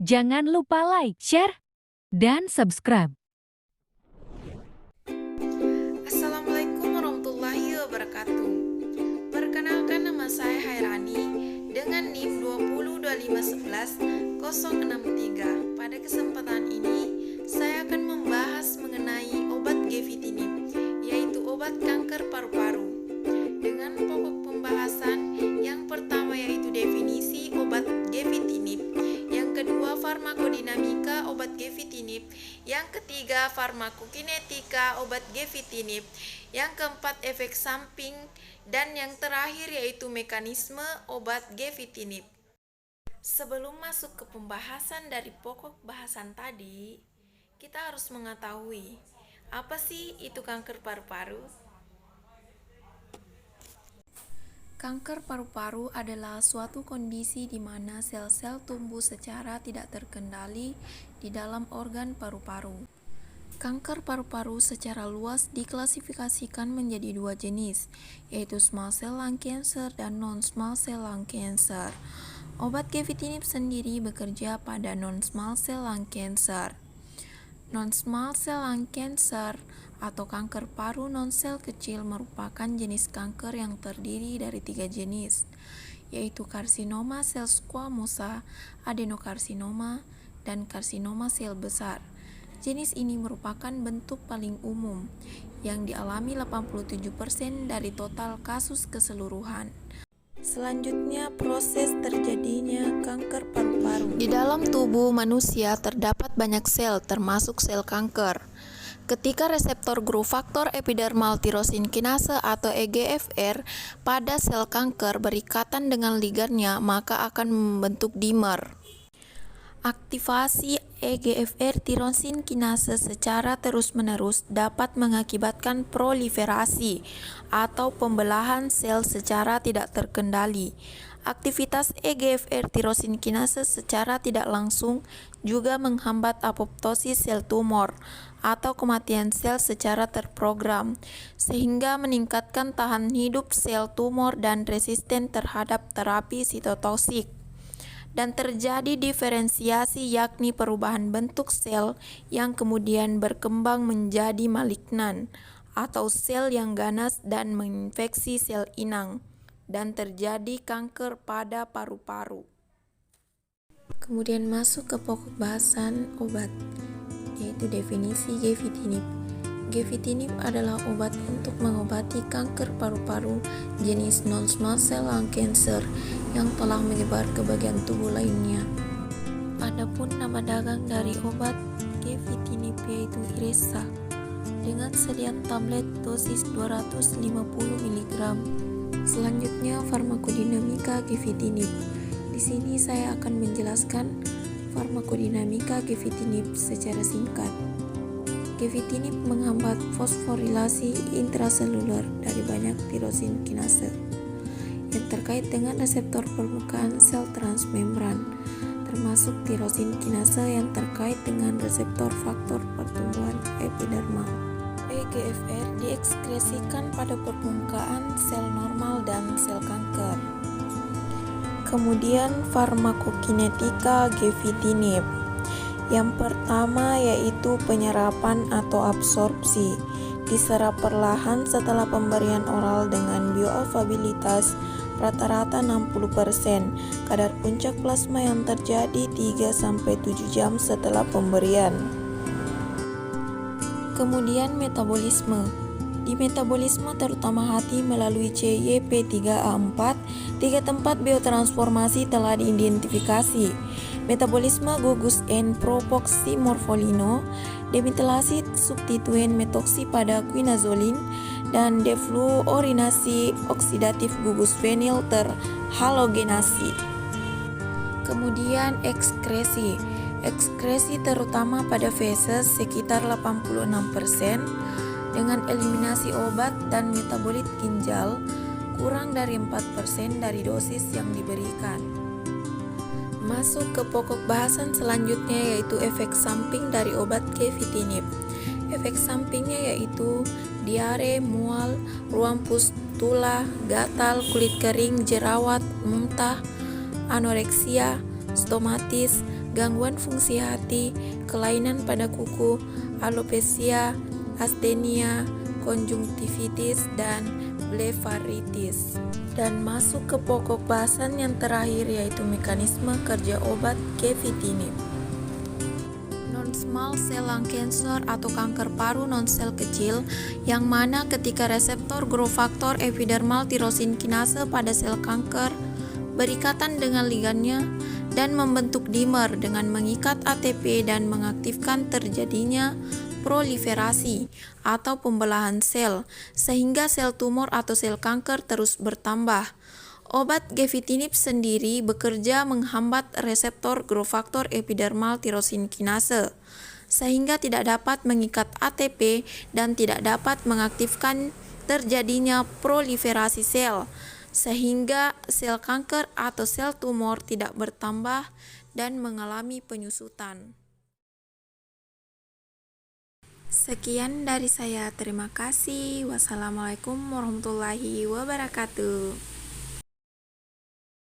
Jangan lupa like, share, dan subscribe. Assalamualaikum warahmatullahi wabarakatuh. Perkenalkan, nama saya Hairani dengan NIM 202511063. Pada kesempatan ini saya akan membahas mengenai obat gefitinib, yaitu obat kanker paru-paru. Dengan pokok pembahasan yang pertama yaitu definisi obat gefitinib, yang kedua farmakodinamika obat gefitinib, yang ketiga farmakokinetika obat gefitinib, yang keempat efek samping, dan yang terakhir yaitu mekanisme obat gefitinib. Sebelum masuk ke pembahasan dari pokok bahasan tadi, kita harus mengetahui apa sih itu kanker paru-paru. Kanker paru-paru adalah suatu kondisi di mana sel-sel tumbuh secara tidak terkendali di dalam organ paru-paru. Kanker paru-paru secara luas diklasifikasikan menjadi dua jenis, yaitu small cell lung cancer dan non-small cell lung cancer. Obat gefitinib sendiri bekerja pada non-small cell lung cancer. Non-small cell lung cancer atau kanker paru non-sel kecil merupakan jenis kanker yang terdiri dari 3 jenis, yaitu karsinoma sel squamosa, adenokarsinoma, dan karsinoma sel besar. Jenis ini merupakan bentuk paling umum yang dialami 87% dari total kasus keseluruhan. Selanjutnya, proses terjadinya kanker paru-paru. Di dalam tubuh manusia terdapat banyak sel, termasuk sel kanker. Ketika reseptor growth factor epidermal tirosin kinase atau EGFR pada sel kanker berikatan dengan ligannya, maka akan membentuk dimer. Aktivasi EGFR tirosin kinase secara terus-menerus dapat mengakibatkan proliferasi atau pembelahan sel secara tidak terkendali. Aktivitas EGFR tirosin kinase secara tidak langsung juga menghambat apoptosis sel tumor atau kematian sel secara terprogram, sehingga meningkatkan tahan hidup sel tumor dan resisten terhadap terapi sitotoksik. Dan terjadi diferensiasi, yakni perubahan bentuk sel yang kemudian berkembang menjadi malignan atau sel yang ganas dan menginfeksi sel inang, dan terjadi kanker pada paru-paru. Kemudian masuk ke pokok bahasan obat, yaitu definisi gefitinib. Gefitinib adalah obat untuk mengobati kanker paru-paru jenis non-small cell lung cancer yang telah menyebar ke bagian tubuh lainnya. Adapun nama dagang dari obat gefitinib yaitu Iressa dengan sedian tablet dosis 250 mg. Selanjutnya, farmakodinamika gefitinib. Di sini saya akan menjelaskan farmakodinamika gefitinib secara singkat. Gefitinib menghambat fosforilasi intraseluler dari banyak tirosin kinase yang terkait dengan reseptor permukaan sel transmembran, termasuk tirosin kinase yang terkait dengan reseptor faktor pertumbuhan epidermal. EGFR diekskresikan pada permukaan sel normal dan sel kanker. Kemudian farmakokinetika gefitinib. Yang pertama yaitu penyerapan atau absorpsi. Diserap perlahan setelah pemberian oral dengan bioavailabilitas rata-rata 60%. Kadar puncak plasma yang terjadi 3-7 jam setelah pemberian. Kemudian metabolisme. Di metabolisme terutama hati melalui CYP3A4, 3 tempat biotransformasi telah diidentifikasi. Metabolisme gugus N-propoxymorpholino, demetylasi substituen metoksi pada quinazolin, dan defluorinasi oksidatif gugus fenil terhalogenasi. Kemudian ekskresi. Ekskresi terutama pada feses sekitar 86%, dengan eliminasi obat dan metabolit ginjal kurang dari 4% dari dosis yang diberikan. Masuk ke pokok bahasan selanjutnya yaitu efek samping dari obat gefitinib. Efek sampingnya yaitu diare, mual, ruam pustula, gatal, kulit kering, jerawat, muntah, anoreksia, stomatis, gangguan fungsi hati, kelainan pada kuku, alopecia, astenia, konjungtivitis, dan blefaritis. Dan masuk ke pokok bahasan yang terakhir, yaitu mekanisme kerja obat gefitinib. Non-small cell lung cancer atau kanker paru non-sel kecil, yang mana ketika reseptor growth factor epidermal tirosin kinase pada sel kanker berikatan dengan ligannya dan membentuk dimer dengan mengikat ATP dan mengaktifkan terjadinya proliferasi atau pembelahan sel, sehingga sel tumor atau sel kanker terus bertambah. Obat gefitinib sendiri bekerja menghambat reseptor growth factor epidermal tirosin kinase, sehingga tidak dapat mengikat ATP dan tidak dapat mengaktifkan terjadinya proliferasi sel, sehingga sel kanker atau sel tumor tidak bertambah dan mengalami penyusutan. Sekian dari saya, terima kasih. Wassalamualaikum warahmatullahi wabarakatuh.